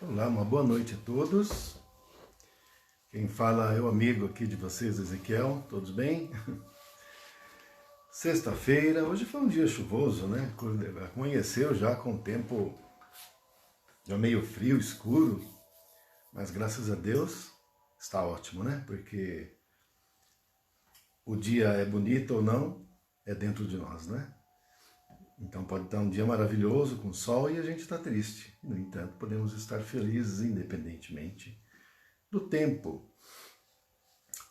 Olá, uma boa noite a todos. Quem fala é o amigo aqui de vocês, Ezequiel. Todos bem? Sexta-feira, hoje foi um dia chuvoso, né? Amanheceu já com o tempo já meio frio, escuro, mas graças a Deus está ótimo, né? Porque o dia é bonito ou não, é dentro de nós, né? Então pode estar um dia maravilhoso com sol e a gente está triste. No entanto, podemos estar felizes independentemente do tempo.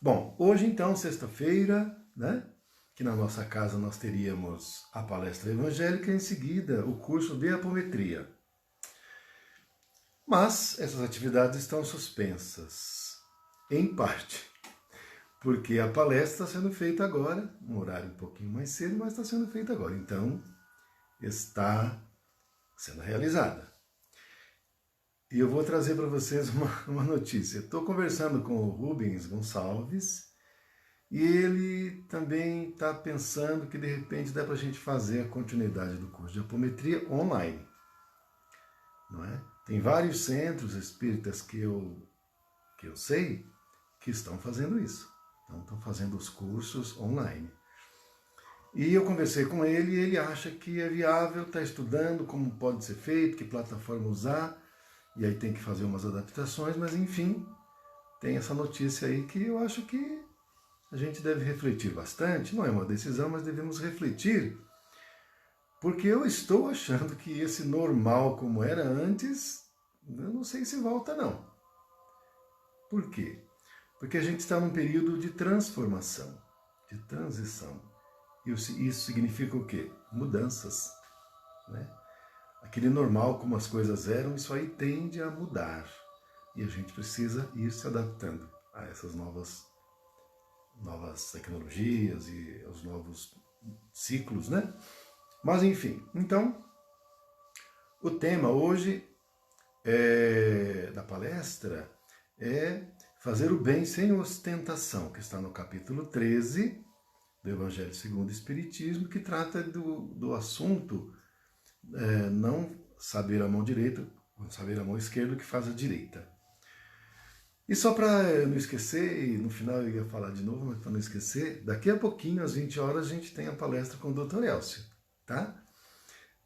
Bom, hoje então, sexta-feira, né? Que na nossa casa nós teríamos a palestra evangélica e em seguida o curso de apometria. Mas essas atividades estão suspensas, em parte, porque a palestra está sendo feita agora, um horário um pouquinho mais cedo, mas está sendo feita agora. Então, está sendo realizada. E eu vou trazer para vocês uma notícia. Estou conversando com o Rubens Gonçalves e ele também está pensando que de repente dá para a gente fazer a continuidade do curso de apometria online. Não é? Tem vários centros espíritas que eu sei que estão fazendo isso. Então estão fazendo os cursos online. E eu conversei com ele e ele acha que é viável, está estudando como pode ser feito, que plataforma usar, e aí tem que fazer umas adaptações, mas enfim, tem essa notícia aí que eu acho que a gente deve refletir bastante. Não é uma decisão, mas devemos refletir, porque eu estou achando que esse normal como era antes, eu não sei se volta não. Por quê? Porque a gente está num período de transformação, de transição. Isso significa o quê? Mudanças, né? Aquele normal como as coisas eram, isso aí tende a mudar. E a gente precisa ir se adaptando a essas novas tecnologias e aos novos ciclos, né? Mas enfim, então, o tema hoje da palestra é fazer o bem sem ostentação, que está no capítulo 13 do Evangelho segundo o Espiritismo, que trata do assunto não saber a mão direita, saber a mão esquerda que faz a direita. E só para não esquecer, e no final eu ia falar de novo, mas para não esquecer, daqui a pouquinho, às 20 horas, a gente tem a palestra com o Dr. Elcio, tá?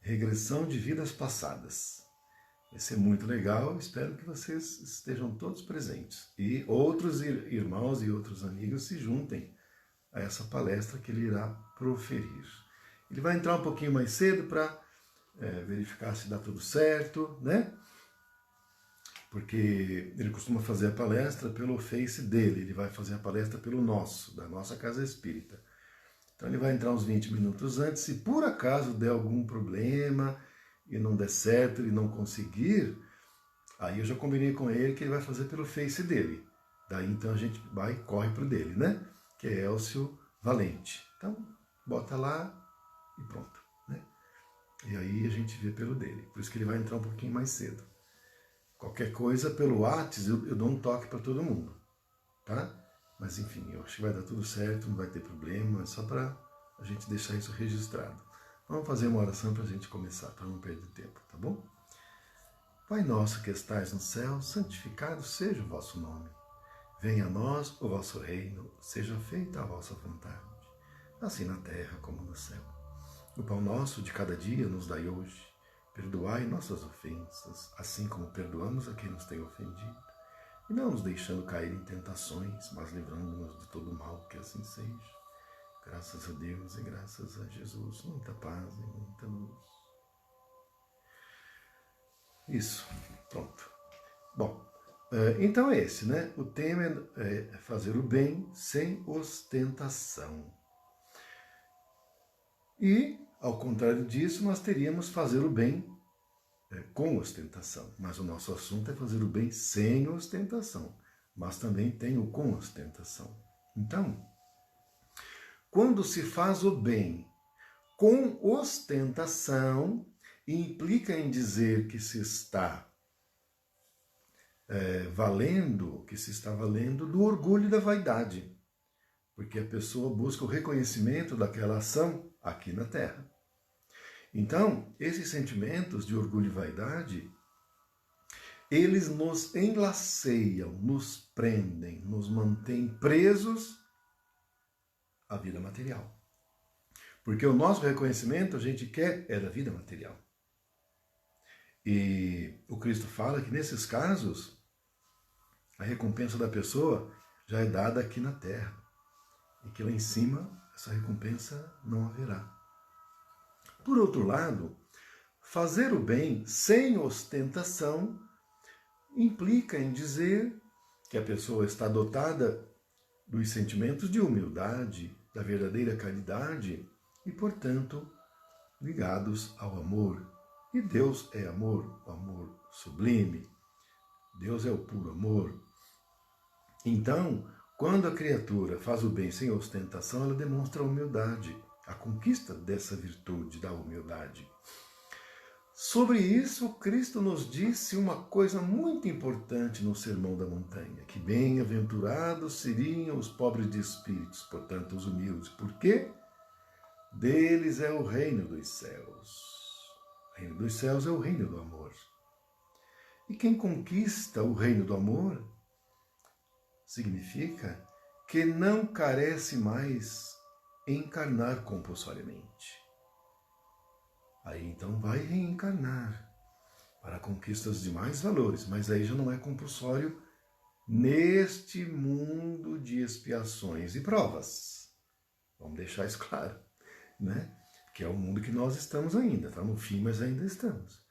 Regressão de vidas passadas. Vai ser muito legal, espero que vocês estejam todos presentes. E outros irmãos e outros amigos se juntem a essa palestra que ele irá proferir. Ele vai entrar um pouquinho mais cedo para verificar se dá tudo certo, né? Porque ele costuma fazer a palestra pelo Face dele, ele vai fazer a palestra pelo nosso, da nossa Casa Espírita. Então ele vai entrar uns 20 minutos antes, se por acaso der algum problema e não der certo, ele não conseguir, aí eu já combinei com ele que ele vai fazer pelo Face dele. Daí então a gente vai e corre pro dele, né? Que é Elcio Valente. Então, bota lá e pronto, né? E aí a gente vê pelo dele. Por isso que ele vai entrar um pouquinho mais cedo. Qualquer coisa, pelo WhatsApp, eu dou um toque para todo mundo, tá? Mas enfim, eu acho que vai dar tudo certo, não vai ter problema, é só para a gente deixar isso registrado. Vamos fazer uma oração para a gente começar, para não perder tempo, tá bom? Pai nosso que estais no céu, santificado seja o vosso nome. Venha a nós o vosso reino, seja feita a vossa vontade, assim na terra como no céu. O pão nosso de cada dia nos dai hoje. Perdoai nossas ofensas, assim como perdoamos a quem nos tem ofendido. E não nos deixando cair em tentações, mas livrando-nos de todo mal, que assim seja. Graças a Deus e graças a Jesus, muita paz e muita luz. Isso, pronto. Bom, então é esse, né? O tema é fazer o bem sem ostentação. E, ao contrário disso, nós teríamos fazer o bem com ostentação. Mas o nosso assunto é fazer o bem sem ostentação. Mas também tem o com ostentação. Então, quando se faz o bem com ostentação, implica em dizer que se está valendo do orgulho e da vaidade. Porque a pessoa busca o reconhecimento daquela ação aqui na Terra. Então, esses sentimentos de orgulho e vaidade, eles nos enlaceiam, nos prendem, nos mantêm presos à vida material. Porque o nosso reconhecimento a gente quer é da vida material. E o Cristo fala que nesses casos, a recompensa da pessoa já é dada aqui na terra. E que lá em cima, essa recompensa não haverá. Por outro lado, fazer o bem sem ostentação implica em dizer que a pessoa está dotada dos sentimentos de humildade, da verdadeira caridade e, portanto, ligados ao amor. E Deus é amor, o amor sublime. Deus é o puro amor. Então, quando a criatura faz o bem sem ostentação, ela demonstra a humildade, a conquista dessa virtude da humildade. Sobre isso, Cristo nos disse uma coisa muito importante no Sermão da Montanha, que bem-aventurados seriam os pobres de espíritos, portanto os humildes. Por quê? Deles é o reino dos céus. O reino dos céus é o reino do amor. E quem conquista o reino do amor significa que não carece mais encarnar compulsoriamente. Aí então vai reencarnar para conquistas de mais valores, mas aí já não é compulsório neste mundo de expiações e provas. Vamos deixar isso claro, né? Que é o mundo que nós estamos ainda, está no fim, mas ainda estamos.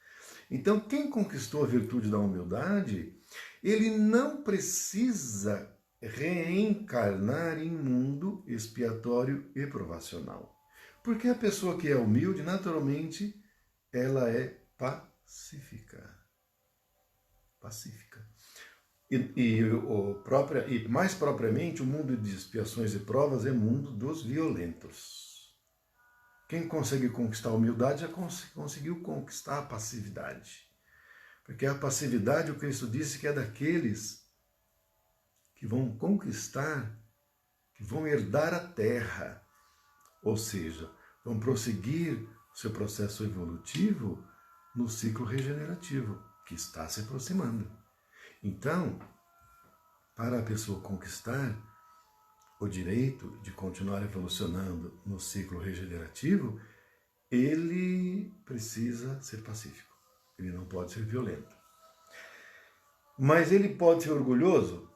Então, quem conquistou a virtude da humildade, ele não precisa reencarnar em mundo expiatório e provacional. Porque a pessoa que é humilde, naturalmente, ela é pacífica. Pacífica. E mais propriamente, o mundo de expiações e provas é o mundo dos violentos. Quem consegue conquistar a humildade já conseguiu conquistar a passividade. Porque a passividade, o Cristo disse que é daqueles que vão conquistar, que vão herdar a terra. Ou seja, vão prosseguir o seu processo evolutivo no ciclo regenerativo, que está se aproximando. Então, para a pessoa conquistar o direito de continuar evolucionando no ciclo regenerativo, ele precisa ser pacífico. Ele não pode ser violento. Mas ele pode ser orgulhoso?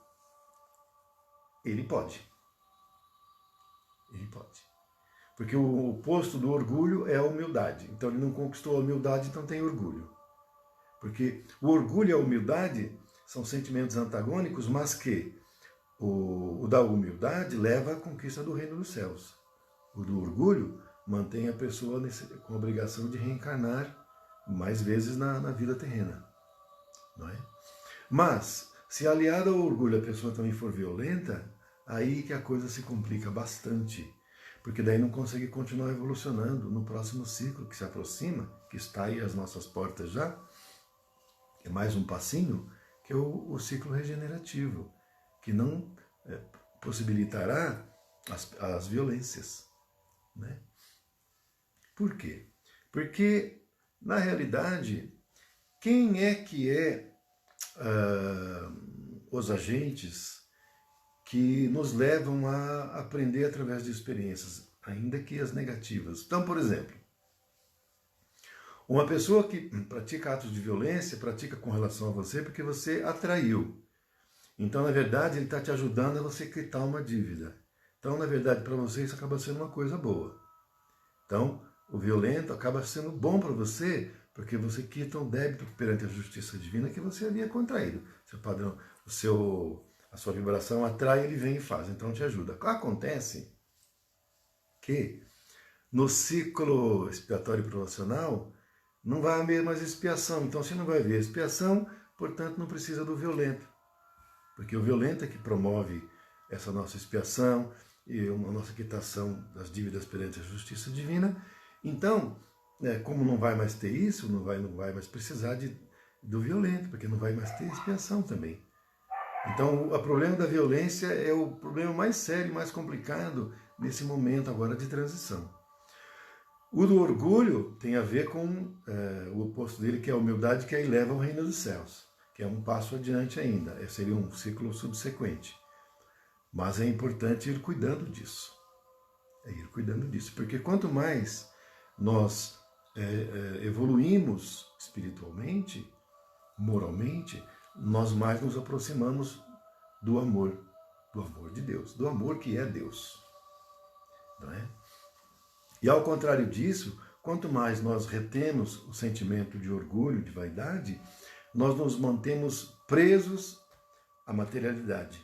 Ele pode. Ele pode. Porque o oposto do orgulho é a humildade. Então ele não conquistou a humildade, então tem orgulho. Porque o orgulho e a humildade são sentimentos antagônicos, mas que o da humildade leva à conquista do reino dos céus. O do orgulho mantém a pessoa com a obrigação de reencarnar mais vezes na vida terrena. Não é? Mas, se aliado ao orgulho a pessoa também for violenta, aí que a coisa se complica bastante. Porque daí não consegue continuar evolucionando no próximo ciclo que se aproxima, que está aí às nossas portas já. É mais um passinho, que é o ciclo regenerativo, que não possibilitará as violências. Né? Por quê? Porque, na realidade, quem é que é os agentes que nos levam a aprender através de experiências, ainda que as negativas? Então, por exemplo, uma pessoa que pratica atos de violência, pratica com relação a você porque você atraiu. Então, na verdade, ele está te ajudando a você quitar uma dívida. Então, na verdade, para você isso acaba sendo uma coisa boa. Então, o violento acaba sendo bom para você porque você quita um débito perante a justiça divina que você havia contraído. Seu padrão, a sua vibração atrai, ele vem e faz. Então, te ajuda. Acontece que no ciclo expiatório e provacional não vai haver mais expiação. Então, se não vai haver expiação, portanto, não precisa do violento. Porque o violento é que promove essa nossa expiação e a nossa quitação das dívidas perante a justiça divina. Então, como não vai mais ter isso, não vai mais precisar do violento, porque não vai mais ter expiação também. Então, o problema da violência é o problema mais sério e mais complicado nesse momento agora de transição. O do orgulho tem a ver com o oposto dele, que é a humildade, que aí leva ao reino dos céus, que é um passo adiante ainda, seria um ciclo subsequente. Mas é importante ir cuidando disso. Porque quanto mais nós evoluímos espiritualmente, moralmente, nós mais nos aproximamos do amor de Deus, do amor que é Deus. Não é? E ao contrário disso, quanto mais nós retemos o sentimento de orgulho, de vaidade, nós nos mantemos presos à materialidade,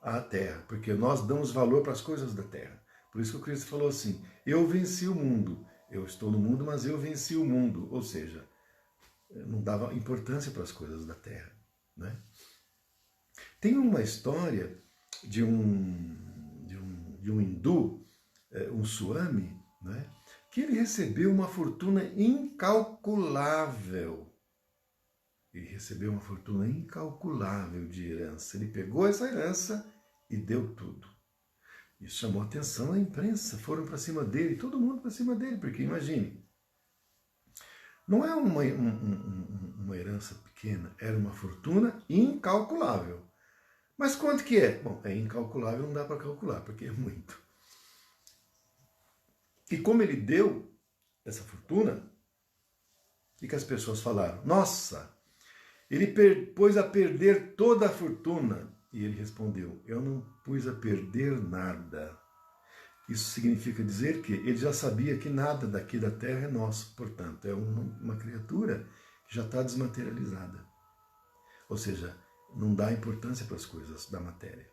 à terra, porque nós damos valor para as coisas da terra. Por isso que o Cristo falou assim, eu venci o mundo, eu estou no mundo, mas eu venci o mundo, ou seja, não dava importância para as coisas da terra. Né? Tem uma história de um hindu, um Swami, né, que ele recebeu uma fortuna incalculável. Ele recebeu uma fortuna incalculável de herança. Ele pegou essa herança e deu tudo. Isso chamou a atenção da imprensa, foram para cima dele, todo mundo para cima dele, porque imagine, não é uma herança pequena, era uma fortuna incalculável. Mas quanto que é? Bom, é incalculável, não dá para calcular, porque é muito. E como ele deu essa fortuna, o que as pessoas falaram? Nossa, ele pôs a perder toda a fortuna. E ele respondeu, eu não pus a perder nada. Isso significa dizer que ele já sabia que nada daqui da terra é nosso, portanto, é uma criatura que já está desmaterializada. Ou seja, não dá importância para as coisas da matéria.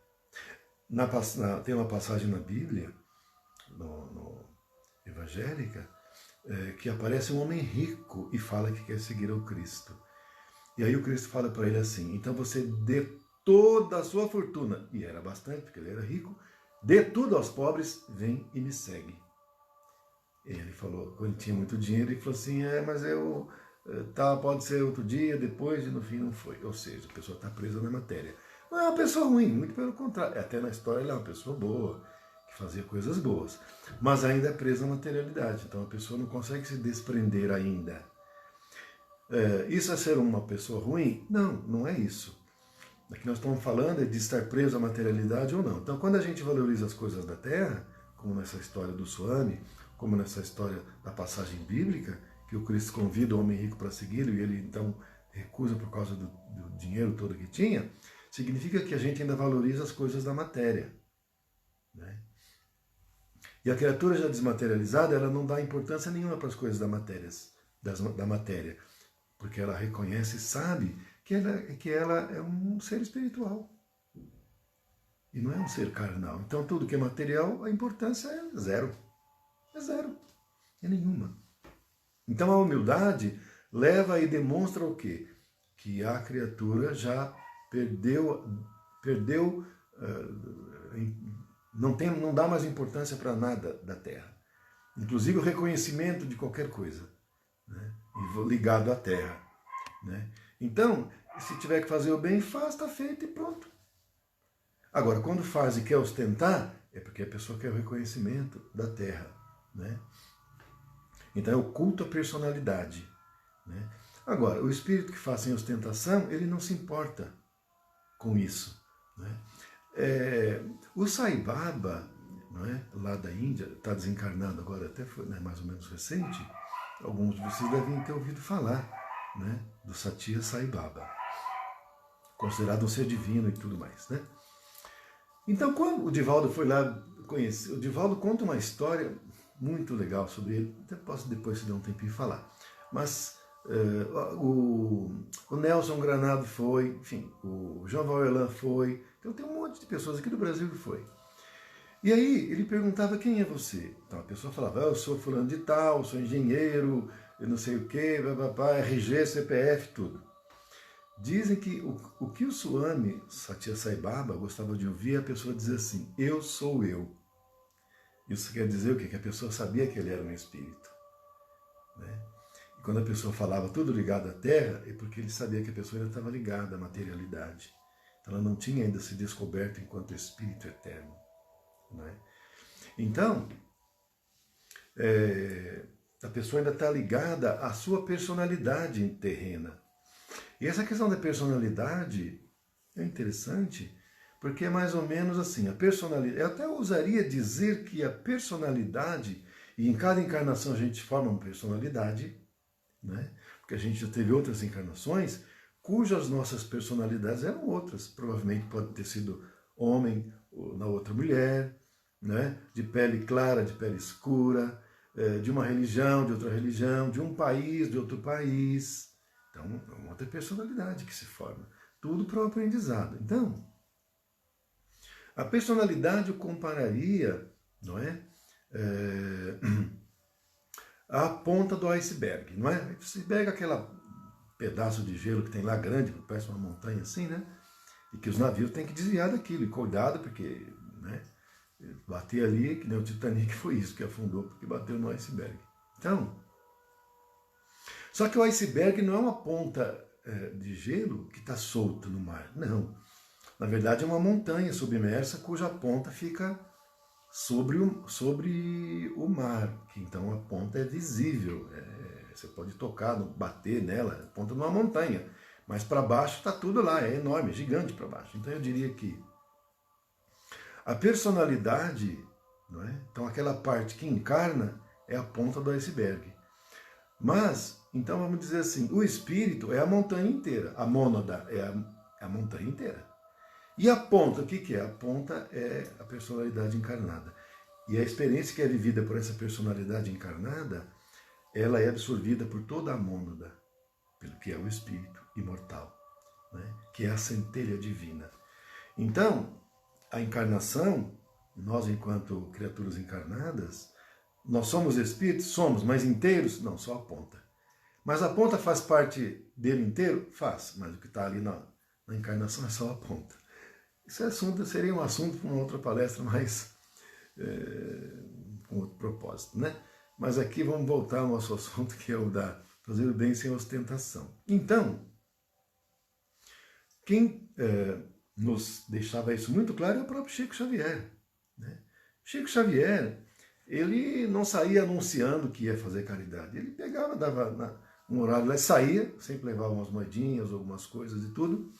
Tem uma passagem na Bíblia, no evangélica, que aparece um homem rico e fala que quer seguir ao Cristo. E aí o Cristo fala para ele assim, então você dê toda a sua fortuna, e era bastante, porque ele era rico, dê tudo aos pobres, vem e me segue. E ele falou, quando tinha muito dinheiro, ele falou assim, mas pode ser outro dia, depois, e no fim não foi. Ou seja, a pessoa está presa na matéria. Não é uma pessoa ruim, muito pelo contrário. Até na história ele é uma pessoa boa, que fazia coisas boas. Mas ainda é presa na materialidade. Então a pessoa não consegue se desprender ainda. Isso é ser uma pessoa ruim? Não, não é isso. O que nós estamos falando é de estar preso à materialidade ou não. Então quando a gente valoriza as coisas da terra, como nessa história do Swami, como nessa história da passagem bíblica, que o Cristo convida o homem rico para segui-lo e ele então recusa por causa do dinheiro todo que tinha, significa que a gente ainda valoriza as coisas da matéria. Né? E a criatura já desmaterializada, ela não dá importância nenhuma para as coisas da matéria, porque ela reconhece e sabe que ela é um ser espiritual. E não é um ser carnal. Então tudo que é material, a importância é zero. É zero. É nenhuma. Então a humildade leva e demonstra o quê? Que a criatura já perdeu não dá mais importância para nada da terra. Inclusive o reconhecimento de qualquer coisa, né? Ligado à terra. Né? Então, se tiver que fazer o bem, faz, está feito e pronto. Agora, quando faz e quer ostentar, é porque a pessoa quer o reconhecimento da terra. Né? Então é o culto à personalidade. Né? Agora, o espírito que faz sem ostentação, ele não se importa com isso. Né? O Sai Baba, não é? Lá da Índia, está desencarnado agora, até foi, né, mais ou menos recente, alguns de vocês devem ter ouvido falar, né, do Satya Sai Baba, considerado um ser divino e tudo mais. Né? Então, quando o Divaldo foi lá conhecer, o Divaldo conta uma história muito legal sobre ele, até posso depois, se der um tempinho, falar. Mas o Nelson Granado foi, enfim, o João Valjean foi, então tem um monte de pessoas aqui do Brasil que foi. E aí ele perguntava, quem é você? Então a pessoa falava, eu sou fulano de tal, sou engenheiro, eu não sei o quê, RG, CPF, tudo. Dizem que o que o Swami Satya Sai Baba gostava de ouvir é a pessoa dizer assim, eu sou eu. Isso quer dizer o quê? Que a pessoa sabia que ele era um espírito. Né? E quando a pessoa falava tudo ligado à terra, é porque ele sabia que a pessoa ainda estava ligada à materialidade. Então ela não tinha ainda se descoberto enquanto espírito eterno. Né? Então, a pessoa ainda está ligada à sua personalidade terrena. E essa questão da personalidade é interessante, porque é mais ou menos assim, a personalidade, eu até ousaria dizer que a personalidade, e em cada encarnação a gente forma uma personalidade, né? Porque a gente já teve outras encarnações, cujas nossas personalidades eram outras, provavelmente pode ter sido homem, ou na outra mulher, né? De pele clara, de pele escura, de uma religião, de outra religião, de um país, de outro país. Então, é uma outra personalidade que se forma. Tudo para o aprendizado. Então, a personalidade eu compararia, não é? A ponta do iceberg, não é? Você pega aquele pedaço de gelo que tem lá grande, que parece uma montanha assim, né? E que os navios têm que desviar daquilo. E cuidado, porque, né? Bater ali, que nem o Titanic foi isso, que afundou, porque bateu no iceberg. Então, só que o iceberg não é uma ponta de gelo que está solta no mar, não. Na verdade é uma montanha submersa cuja ponta fica sobre o mar, que então a ponta é visível, você pode tocar, bater nela, a ponta de uma montanha, mas para baixo está tudo lá, é enorme, é gigante para baixo. Então eu diria que a personalidade, não é? Então aquela parte que encarna é a ponta do iceberg. Mas, então vamos dizer assim, o espírito é a montanha inteira, a mônada é a montanha inteira. E a ponta, o que é? A ponta é a personalidade encarnada. E a experiência que é vivida por essa personalidade encarnada, ela é absorvida por toda a mônada, pelo que é o espírito imortal, né? Que é a centelha divina. Então, a encarnação, nós enquanto criaturas encarnadas, nós somos espíritos? Somos, mas inteiros? Não, só a ponta. Mas a ponta faz parte dele inteiro? Faz, mas o que está ali na encarnação é só a ponta. Esse assunto seria um assunto para uma outra palestra, mas com outro propósito, né? Mas aqui vamos voltar ao nosso assunto, que é o da fazer o bem sem ostentação. Então, quem nos deixava isso muito claro é o próprio Chico Xavier, né? Chico Xavier, ele não saía anunciando que ia fazer caridade. Ele pegava, dava um horário lá, saía, sempre levava umas moedinhas, algumas coisas e tudo.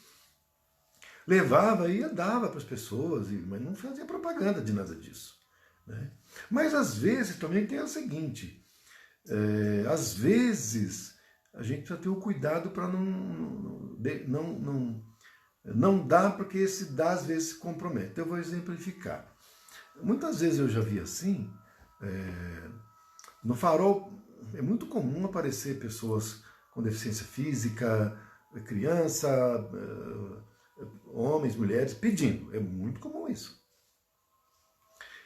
Levava e dava para as pessoas, mas não fazia propaganda de nada disso, né? Mas às vezes também tem o seguinte, às vezes a gente precisa ter o cuidado para não dar, porque esse dá às vezes se compromete. Eu vou exemplificar. Muitas vezes eu já vi assim, no farol é muito comum aparecer pessoas com deficiência física, criança, homens, mulheres, pedindo. É muito comum isso.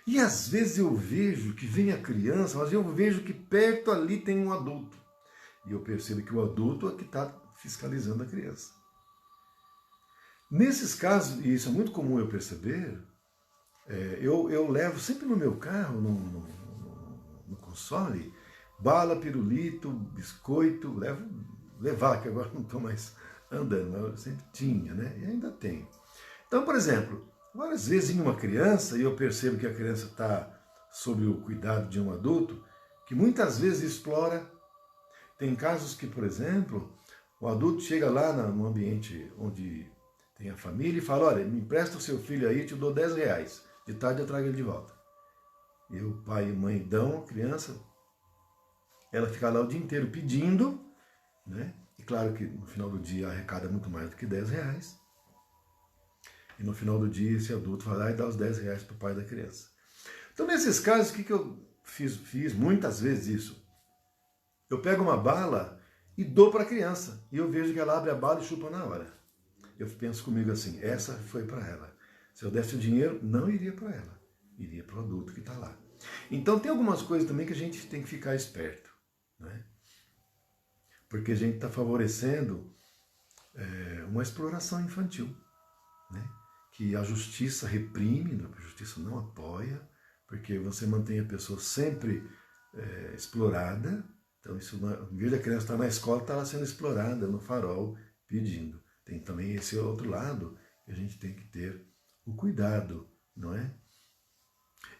E às vezes eu vejo que vem a criança, mas eu vejo que perto ali tem um adulto. E eu percebo que o adulto é que está fiscalizando a criança. Nesses casos, e isso é muito comum eu perceber, eu levo sempre no meu carro, no console, bala, pirulito, biscoito, levar, que agora não estou mais andando, mas eu sempre tinha, né? E ainda tenho. Então, por exemplo, várias vezes em uma criança, e eu percebo que a criança está sob o cuidado de um adulto, que muitas vezes explora. Tem casos que, por exemplo, o adulto chega lá no ambiente onde tem a família e fala, olha, me empresta o seu filho aí, te dou 10 reais. De tarde eu trago ele de volta. E o pai e a mãe dão a criança, ela fica lá o dia inteiro pedindo, né? E claro que no final do dia arrecada muito mais do que 10 reais. E no final do dia esse adulto vai lá e dá os 10 reais para o pai da criança. Então nesses casos, o que eu fiz muitas vezes isso? Eu pego uma bala e dou para a criança. E eu vejo que ela abre a bala e chupa na hora. Eu penso comigo assim, essa foi para ela. Se eu desse o dinheiro, não iria para ela. Iria para o adulto que está lá. Então tem algumas coisas também que a gente tem que ficar esperto, né? Porque a gente está favorecendo uma exploração infantil, né? Que a justiça reprime, a justiça não apoia, porque você mantém a pessoa sempre explorada. Então, isso, em vez da criança estar na escola, está ela sendo explorada no farol, pedindo. Tem também esse outro lado que a gente tem que ter o cuidado, não é?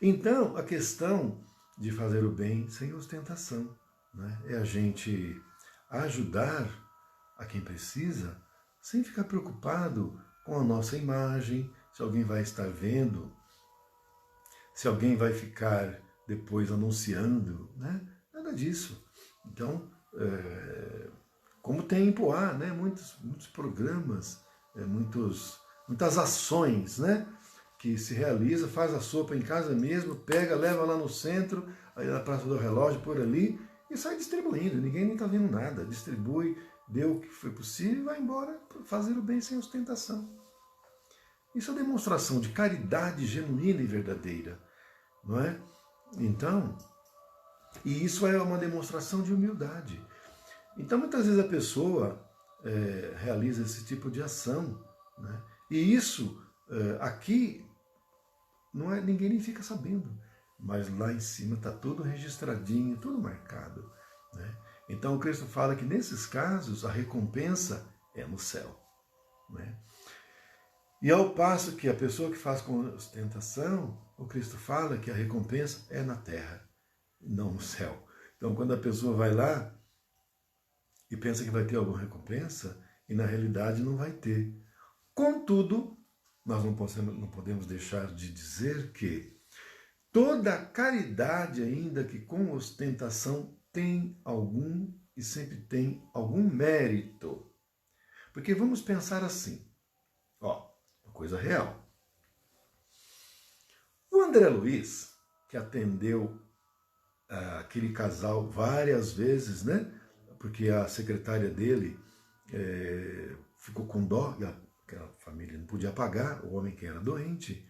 Então, a questão de fazer o bem sem ostentação, né? É a gente ajudar a quem precisa, sem ficar preocupado com a nossa imagem, se alguém vai estar vendo, se alguém vai ficar depois anunciando, né? Nada disso. Então, como tem em Poá, né? Muitos programas, muitas ações, né? Que se realiza, faz a sopa em casa mesmo, pega, leva lá no centro, aí na Praça do Relógio, por ali, e sai distribuindo. Ninguém nem está vendo nada. Distribui, deu o que foi possível e vai embora fazer o bem sem ostentação. Isso é demonstração de caridade genuína e verdadeira, não é? Então, e isso é uma demonstração de humildade. Então, muitas vezes a pessoa realiza esse tipo de ação, né? E isso aqui ninguém nem fica sabendo, mas lá em cima está tudo registradinho, tudo marcado, né? Então, o Cristo fala que nesses casos a recompensa é no céu, né? E ao passo que a pessoa que faz com ostentação, o Cristo fala que a recompensa é na terra, não no céu. Então, quando a pessoa vai lá e pensa que vai ter alguma recompensa, e na realidade não vai ter. Contudo, nós não podemos deixar de dizer que toda caridade, ainda que com ostentação, tem algum e sempre tem algum mérito. Porque vamos pensar assim, ó, uma coisa real. O André Luiz, que atendeu aquele casal várias vezes, né? Porque a secretária dele ficou com dó, aquela família não podia pagar, o homem que era doente.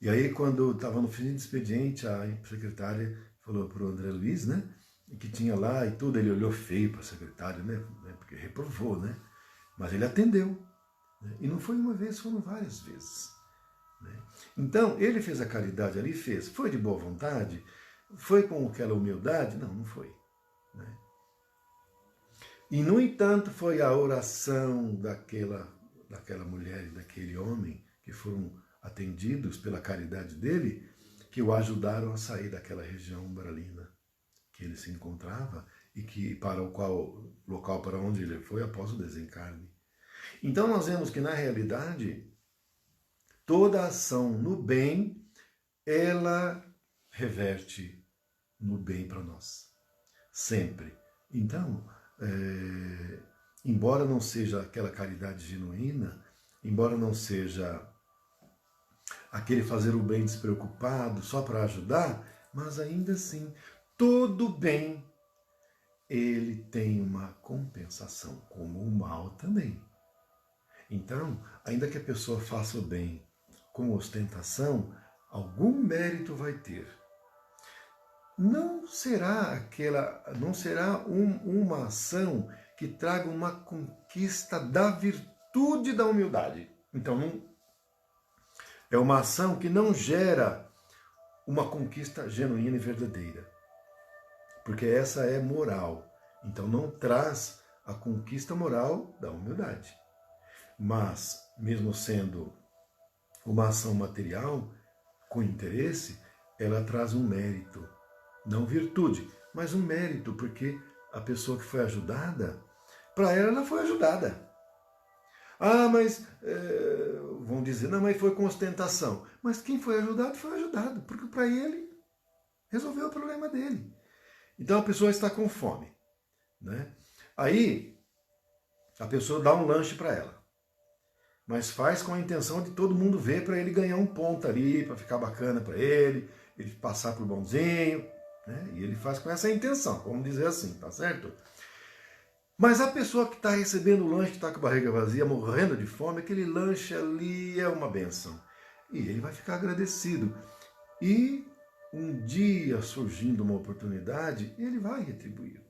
E aí, quando estava no fim do expediente, a secretária falou para o André Luiz, né? Que tinha lá e tudo, ele olhou feio para a secretária, né? Porque reprovou, né? Mas ele atendeu. Né? E não foi uma vez, foram várias vezes. Né? Então, ele fez a caridade ali, fez. Foi de boa vontade? Foi com aquela humildade? Não, não foi. Né? E, no entanto, foi a oração daquela mulher e daquele homem que foram atendidos pela caridade dele, que o ajudaram a sair daquela região umbralina que ele se encontrava e que para o local para onde ele foi após o desencarne. Então nós vemos que na realidade toda ação no bem, ela reverte no bem para nós, sempre. Então, embora não seja aquela caridade genuína, embora não seja aquele fazer o bem despreocupado, só para ajudar, mas ainda assim, todo bem, ele tem uma compensação, como o mal também. Então, ainda que a pessoa faça o bem com ostentação, algum mérito vai ter. Não será uma ação que traga uma conquista da virtude da humildade. Então, é uma ação que não gera uma conquista genuína e verdadeira. Porque essa é moral. Então não traz a conquista moral da humildade. Mas, mesmo sendo uma ação material, com interesse, ela traz um mérito. Não virtude, mas um mérito, porque a pessoa que foi ajudada, para ela foi ajudada. Ah, mas, vão dizer, não, mas foi com ostentação. Mas quem foi ajudado, porque para ele resolveu o problema dele. Então a pessoa está com fome, né? Aí a pessoa dá um lanche para ela, mas faz com a intenção de todo mundo ver para ele ganhar um ponto ali, para ficar bacana para ele passar por bonzinho, né? E ele faz com essa intenção, vamos dizer assim, tá certo? Mas a pessoa que está recebendo o lanche, que está com a barriga vazia, morrendo de fome, aquele lanche ali é uma bênção. E ele vai ficar agradecido. E um dia, surgindo uma oportunidade, ele vai retribuir.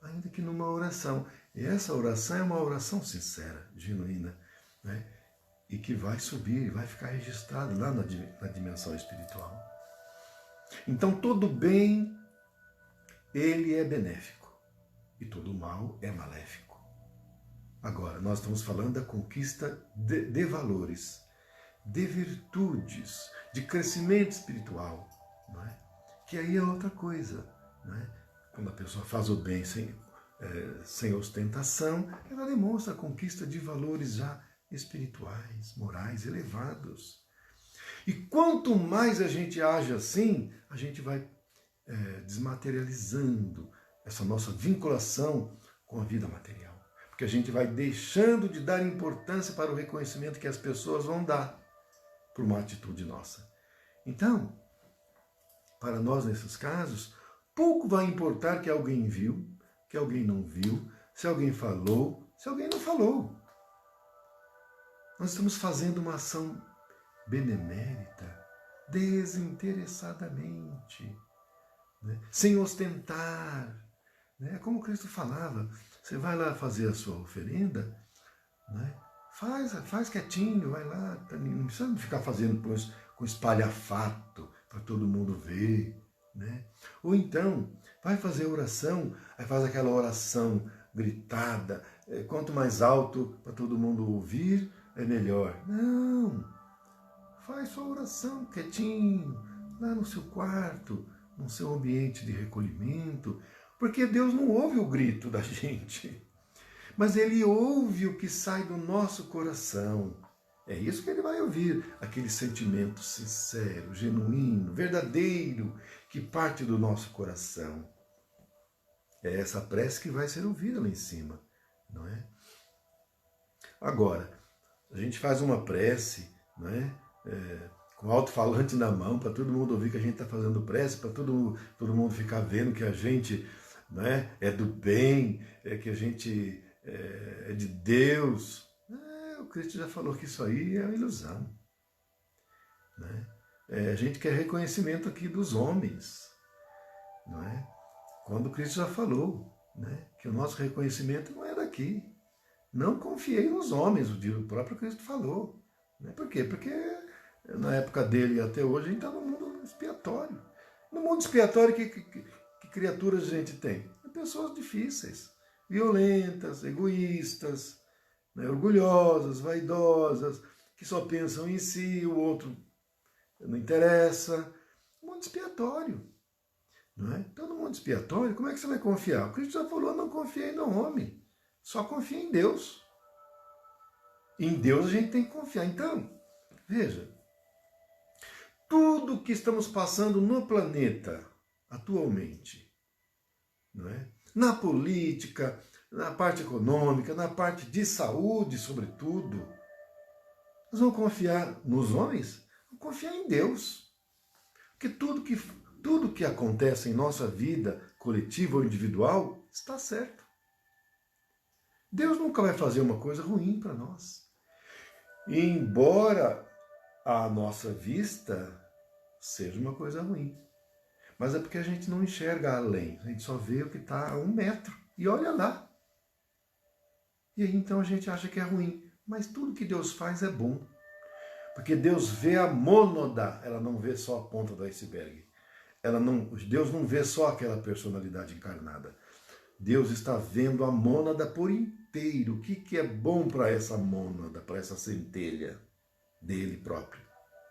Ainda que numa oração. E essa oração é uma oração sincera, genuína, né? E que vai subir, vai ficar registrado lá na dimensão espiritual. Então, todo bem, ele é benéfico. E todo mal é maléfico. Agora, nós estamos falando da conquista de valores, de virtudes, de crescimento espiritual, não é? Que aí é outra coisa, não é? Quando a pessoa faz o bem sem ostentação, ela demonstra a conquista de valores já espirituais, morais elevados. E quanto mais a gente age assim, a gente vai desmaterializando essa nossa vinculação com a vida material. Porque a gente vai deixando de dar importância para o reconhecimento que as pessoas vão dar por uma atitude nossa. Então, para nós nesses casos, pouco vai importar que alguém viu, que alguém não viu, se alguém falou, se alguém não falou. Nós estamos fazendo uma ação benemérita, desinteressadamente, né? Sem ostentar. Né? Como Cristo falava, você vai lá fazer a sua oferenda, né? Faz quietinho, vai lá, não precisa ficar fazendo com espalhafato para todo mundo ver. Né? Ou então, vai fazer oração, aí faz aquela oração gritada, quanto mais alto para todo mundo ouvir, é melhor. Não! Faz sua oração quietinho, lá no seu quarto, no seu ambiente de recolhimento, porque Deus não ouve o grito da gente, mas Ele ouve o que sai do nosso coração. É isso que Ele vai ouvir, aquele sentimento sincero, genuíno, verdadeiro, que parte do nosso coração. É essa prece que vai ser ouvida lá em cima, não é? Agora, a gente faz uma prece, não é? Com alto-falante na mão, para todo mundo ouvir que a gente está fazendo prece, para todo mundo ficar vendo que a gente, né, é do bem, que a gente é de Deus. O Cristo já falou que isso aí é uma ilusão. Né? A gente quer reconhecimento aqui dos homens. Não é? Quando o Cristo já falou, né, que o nosso reconhecimento não é daqui. Não confiei nos homens, o próprio Cristo falou. Né? Por quê? Porque na época dele e até hoje a gente está no mundo expiatório. No mundo expiatório, que criaturas a gente tem? Pessoas difíceis, violentas, egoístas, né, orgulhosas, vaidosas, que só pensam em si, o outro não interessa. Mundo expiatório. Não é? Então, no mundo expiatório, como é que você vai confiar? O Cristo já falou, não confiei no homem, só confia em Deus. Em Deus a gente tem que confiar. Então, veja, tudo que estamos passando no planeta atualmente, não é? Na política, na parte econômica, na parte de saúde, sobretudo, nós vamos confiar nos homens? Vamos confiar em Deus. Porque tudo que acontece em nossa vida, coletiva ou individual, está certo. Deus nunca vai fazer uma coisa ruim para nós. E embora à nossa vista seja uma coisa ruim. Mas é porque a gente não enxerga além, a gente só vê o que está a 1 metro e olha lá. E aí então a gente acha que é ruim. Mas tudo que Deus faz é bom. Porque Deus vê a mônada, ela não vê só a ponta do iceberg. Deus não vê só aquela personalidade encarnada. Deus está vendo a mônada por inteiro. O que é bom para essa mônada, para essa centelha dele próprio,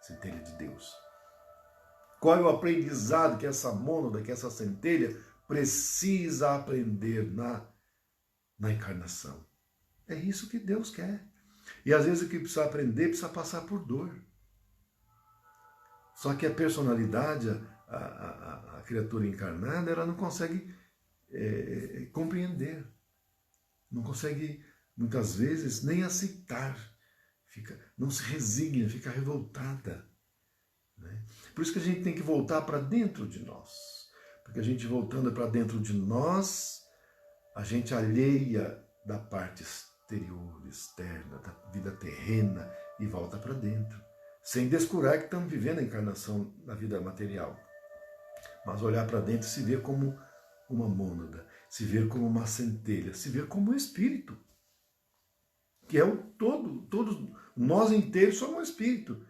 centelha de Deus? Qual é o aprendizado que essa mônada, que essa centelha precisa aprender na encarnação? É isso que Deus quer. E às vezes o que precisa aprender precisa passar por dor. Só que a personalidade, a criatura encarnada, ela não consegue compreender. Não consegue, muitas vezes, nem aceitar. Não se resigna, fica revoltada. Né? Por isso que a gente tem que voltar para dentro de nós. Porque a gente voltando para dentro de nós, a gente alheia da parte exterior, externa, da vida terrena e volta para dentro. Sem descurar que estamos vivendo a encarnação na vida material. Mas olhar para dentro e se ver como uma mônada, se ver como uma centelha, se ver como um espírito. Que é o todo, todos nós inteiros somos um espírito.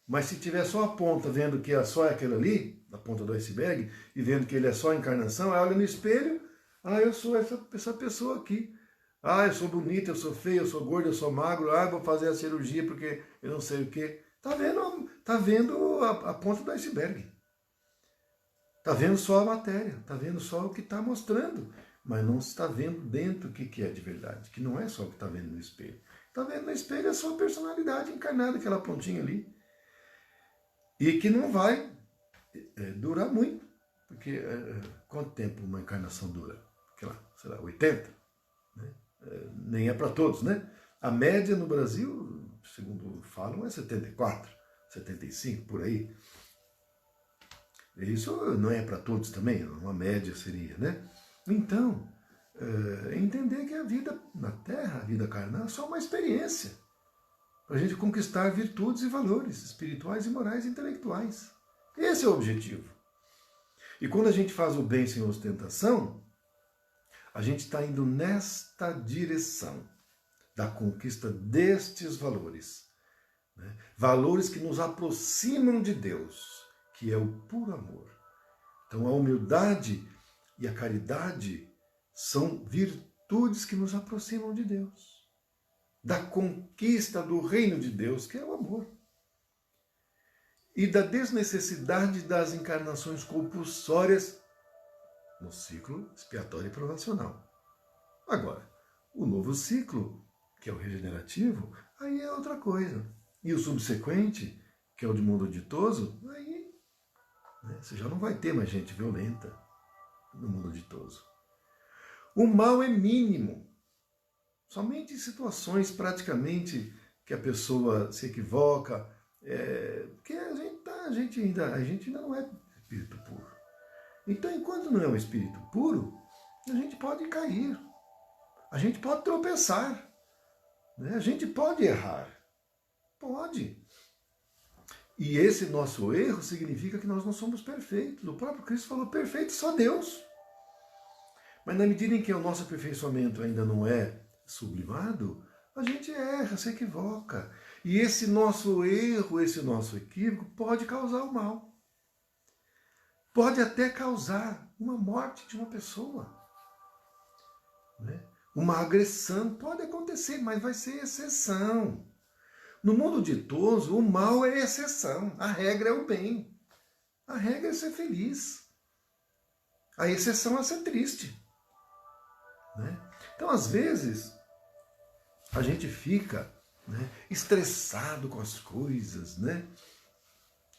Mas se tiver só a ponta, vendo que é só aquilo ali, na ponta do iceberg, e vendo que ele é só a encarnação, aí olha no espelho, eu sou essa pessoa aqui. Eu sou bonita, eu sou feia, eu sou gorda, eu sou magro, vou fazer a cirurgia porque eu não sei o quê. Tá vendo a ponta do iceberg. Tá vendo só a matéria, tá vendo só o que está mostrando. mas não está vendo dentro o que é de verdade, que não é só o que está vendo no espelho. Está vendo no espelho a sua personalidade encarnada, aquela pontinha ali, e que não vai durar muito, porque quanto tempo uma encarnação dura? Sei lá, 80? Né? Nem é para todos, né? A média no Brasil, segundo falam, é 74, 75, por aí. Isso não é para todos também, uma média seria, né? Então, entender que a vida na Terra, a vida carnal, é só uma experiência para a gente conquistar virtudes e valores espirituais e morais e intelectuais. Esse é o objetivo. E quando a gente faz o bem sem ostentação, a gente está indo nesta direção da conquista destes valores. Né? Valores que nos aproximam de Deus, que é o puro amor. Então a humildade e a caridade são virtudes que nos aproximam de Deus, da conquista do reino de Deus, que é o amor, e da desnecessidade das encarnações compulsórias no ciclo expiatório e provacional. Agora, o novo ciclo, que é o regenerativo, aí é outra coisa. E o subsequente, que é o de mundo ditoso, aí você já não vai ter mais gente violenta no mundo ditoso. O mal é mínimo. Somente em situações praticamente que a pessoa se equivoca, porque a gente ainda não é espírito puro. Então, enquanto não é um espírito puro, a gente pode cair, a gente pode tropeçar, né? A gente pode errar. Pode. E esse nosso erro significa que nós não somos perfeitos. O próprio Cristo falou, perfeito só Deus. Mas na medida em que o nosso aperfeiçoamento ainda não é sublimado, a gente erra, se equivoca. E esse nosso erro, esse nosso equívoco pode causar o mal. Pode até causar uma morte de uma pessoa. Né? Uma agressão pode acontecer, mas vai ser exceção. No mundo ditoso, o mal é exceção. A regra é o bem. A regra é ser feliz. A exceção é ser triste. Né? Então, às vezes, a gente fica estressado com as coisas, né?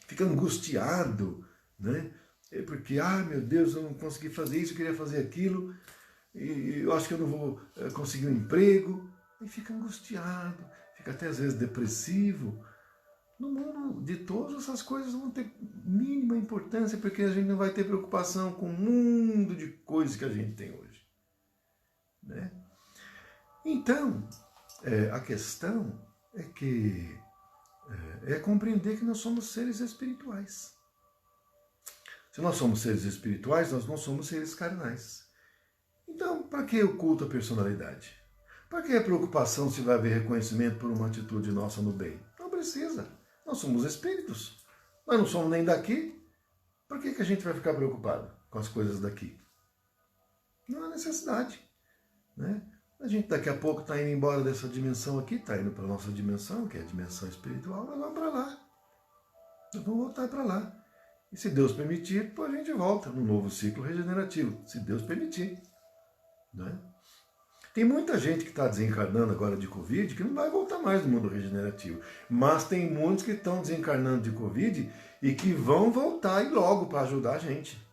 Fica angustiado, né? Porque, meu Deus, eu não consegui fazer isso, eu queria fazer aquilo, e eu acho que eu não vou conseguir um emprego. E fica angustiado, fica até às vezes depressivo. No mundo ditoso, essas coisas vão ter mínima importância, porque a gente não vai ter preocupação com o mundo de coisas que a gente tem hoje. Né? Então, a questão é compreender que nós somos seres espirituais. Se nós somos seres espirituais, nós não somos seres carnais. Então, para que o culto à personalidade? Para que a preocupação se vai haver reconhecimento por uma atitude nossa no bem? Não precisa. Nós somos espíritos. Nós não somos nem daqui. Por que a gente vai ficar preocupado com as coisas daqui? Não há necessidade. Né? A gente daqui a pouco está indo embora dessa dimensão aqui, está indo para a nossa dimensão, que é a dimensão espiritual, nós vamos para lá. Nós vamos voltar para lá. E se Deus permitir, depois a gente volta no novo ciclo regenerativo, se Deus permitir. Né? Tem muita gente que está desencarnando agora de Covid que não vai voltar mais no mundo regenerativo. Mas tem muitos que estão desencarnando de Covid e que vão voltar e logo para ajudar a gente.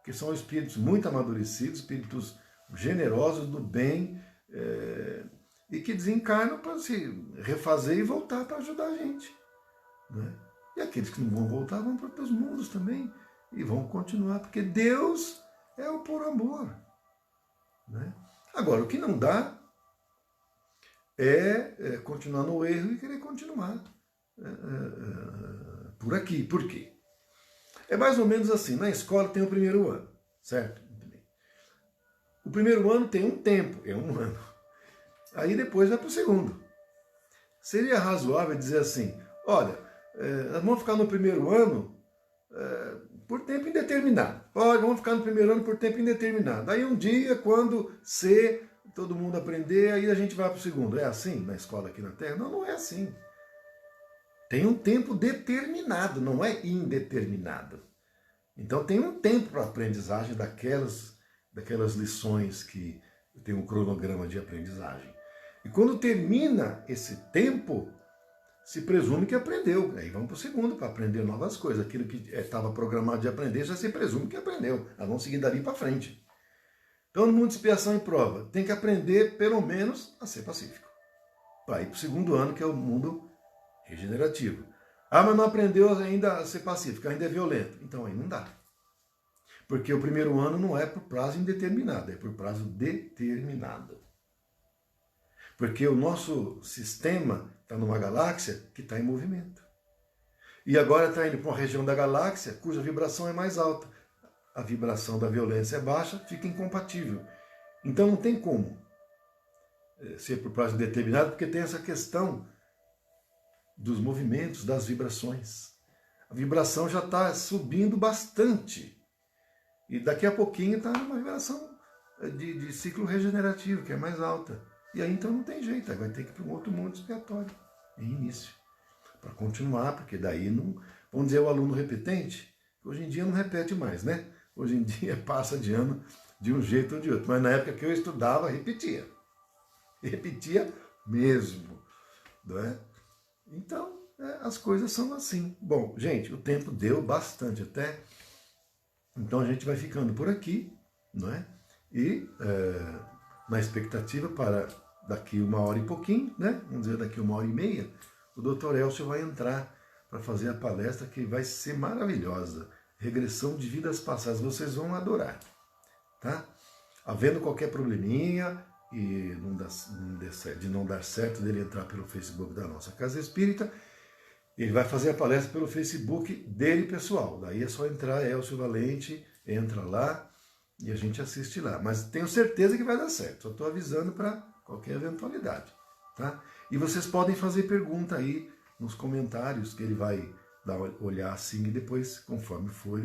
Que são espíritos muito amadurecidos, espíritos generosos do bem, e que desencarnam para se refazer e voltar para ajudar a gente. Né? E aqueles que não vão voltar vão para os mundos também e vão continuar, porque Deus é o puro amor. Né? Agora, o que não dá é continuar no erro e querer continuar por aqui. Por quê? É mais ou menos assim, na escola tem o primeiro ano, certo? O primeiro ano tem um tempo, é um ano. Aí depois vai para o segundo. Seria razoável dizer assim, olha, nós vamos ficar no primeiro ano por tempo indeterminado. Olha, vamos ficar no primeiro ano por tempo indeterminado. Aí um dia, quando todo mundo aprender, aí a gente vai para o segundo. É assim na escola aqui na Terra? Não, não é assim. Tem um tempo determinado, não é indeterminado. Então tem um tempo para a aprendizagem daquelas lições que tem um cronograma de aprendizagem. E quando termina esse tempo, se presume que aprendeu. Aí vamos para o segundo, para aprender novas coisas. Aquilo que estava programado de aprender, já se presume que aprendeu. Nós vamos seguir dali para frente. Então, no mundo de expiação e prova, tem que aprender, pelo menos, a ser pacífico. Para ir para o segundo ano, que é o mundo regenerativo. Ah, mas não aprendeu ainda a ser pacífico, ainda é violento. Então, aí não dá. Porque o primeiro ano não é por prazo indeterminado, é por prazo determinado. Porque o nosso sistema está numa galáxia que está em movimento. E agora está indo para uma região da galáxia cuja vibração é mais alta. A vibração da violência é baixa, fica incompatível. Então não tem como ser por prazo indeterminado, porque tem essa questão dos movimentos, das vibrações. A vibração já está subindo bastante. E daqui a pouquinho está numa vibração de ciclo regenerativo, que é mais alta. E aí então não tem jeito, aí vai ter que ir para um outro mundo expiatório, em início. Para continuar, porque daí não... Vamos dizer, o aluno repetente, hoje em dia não repete mais, né? Hoje em dia passa de ano de um jeito ou de outro. Mas na época que eu estudava, repetia. Repetia mesmo. Não é? Então, as coisas são assim. Bom, gente, o tempo deu bastante até. Então a gente vai ficando por aqui, não é? E na expectativa para daqui 1h e pouquinho, né? Vamos dizer daqui 1h30, o Dr. Elcio vai entrar para fazer a palestra que vai ser maravilhosa. Regressão de vidas passadas, vocês vão adorar, tá? Havendo qualquer probleminha e de não dar certo dele entrar pelo Facebook da nossa Casa Espírita, ele vai fazer a palestra pelo Facebook dele pessoal. Daí é só entrar, Elcio Valente, entra lá e a gente assiste lá. Mas tenho certeza que vai dar certo, só estou avisando para qualquer eventualidade, tá? E vocês podem fazer pergunta aí nos comentários, que ele vai olhar assim e depois, conforme for,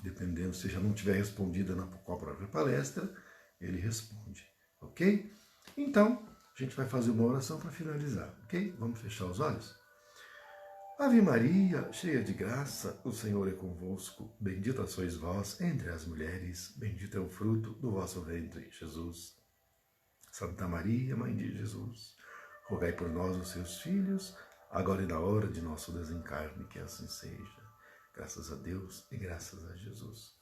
dependendo, se já não tiver respondida com a própria palestra, ele responde, ok? Então, a gente vai fazer uma oração para finalizar, ok? Vamos fechar os olhos? Ave Maria, cheia de graça, o Senhor é convosco, bendita sois vós entre as mulheres, bendito é o fruto do vosso ventre, Jesus. Santa Maria, Mãe de Jesus, rogai por nós, os seus filhos, agora e na hora de nosso desencarne, que assim seja. Graças a Deus e graças a Jesus.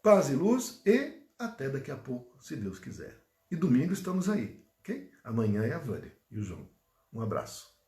Paz e luz e até daqui a pouco, se Deus quiser. E domingo estamos aí, ok? Amanhã é a Vânia e o João. Um abraço.